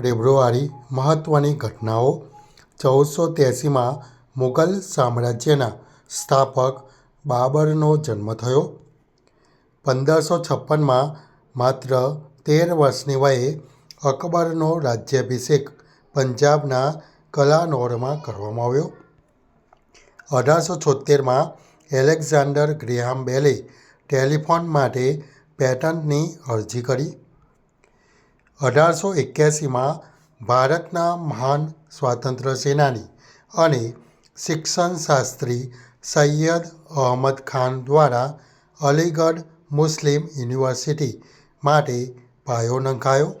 ફેબ્રુઆરી મહત્ત્વની ઘટનાઓ 1483માં મુગલ સામ્રાજ્યના સ્થાપક બાબરનો જન્મ થયો. 1556માં માત્ર 13 વર્ષની વયે અકબરનો રાજ્યાભિષેક પંજાબના કલાનૌરમાં કરવામાં આવ્યો. 1876માં એલેક્ઝાન્ડર ગ્રેહામ બેલે ટેલિફોન માટે પેટન્ટની અરજી કરી. 1881માં ભારતના મહાન સ્વાતંત્ર્ય સેનાની અને શિક્ષણશાસ્ત્રી સૈયદ અહમદ ખાન દ્વારા અલીગઢ મુસ્લિમ યુનિવર્સિટી માટે પાયો નંખાયો.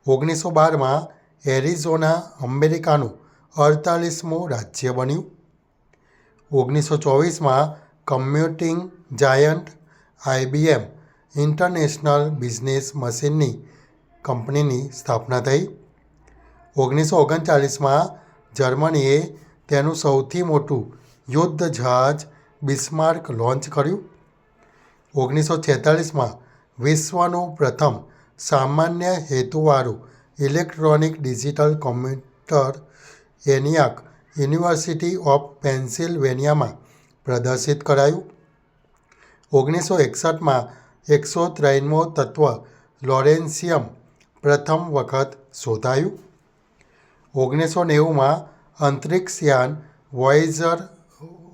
1912માં એરિઝોના અમેરિકાનું 48મું રાજ્ય બન્યું. 1924માં computing giant IBM international business machinery કંપનીની સ્થાપના થઈ. 1939માં જર્મનીએ તેનું સૌથી મોટું યુદ્ધ જહાજ બિસ્માર્ક લોન્ચ કર્યું. 1946માં વિશ્વનું પ્રથમ સામાન્ય હેતુવાળું electronic digital computer ENIAC university of પેન્સિલ્વેનિયામાં પ્રદર્શિત કરાયું. 1961માં 103મો તત્વ લોરેન્શિયમ પ્રથમ વખત શોધાયું. 1990માં અંતરિક્ષયાન વોયેજર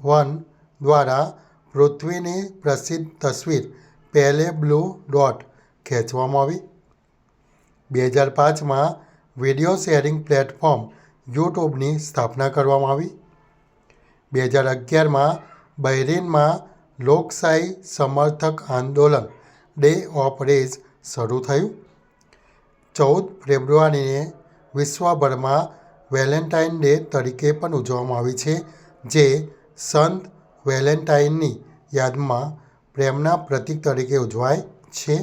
1 દ્વારા પૃથ્વીની પ્રસિદ્ધ તસવીર પેલે બ્લુ ડોટ ખેંચવામાં આવી. 2005માં વિડિયો શેરિંગ પ્લેટફોર્મ યુટ્યુબની સ્થાપના કરવામાં આવી. 2011માં બહરીનમાં લોકશાહી સમર્થક આંદોલન ડે ઓફ રેજ શરૂ થયું. 14 ફેબ્રુઆરીને વિશ્વભરમાં વેલેન્ટાઇન ડે તરીકે પણ ઉજવવામાં આવે છે, જે સંત વેલેન્ટાઇનની યાદમાં પ્રેમના પ્રતીક તરીકે ઉજવાય છે.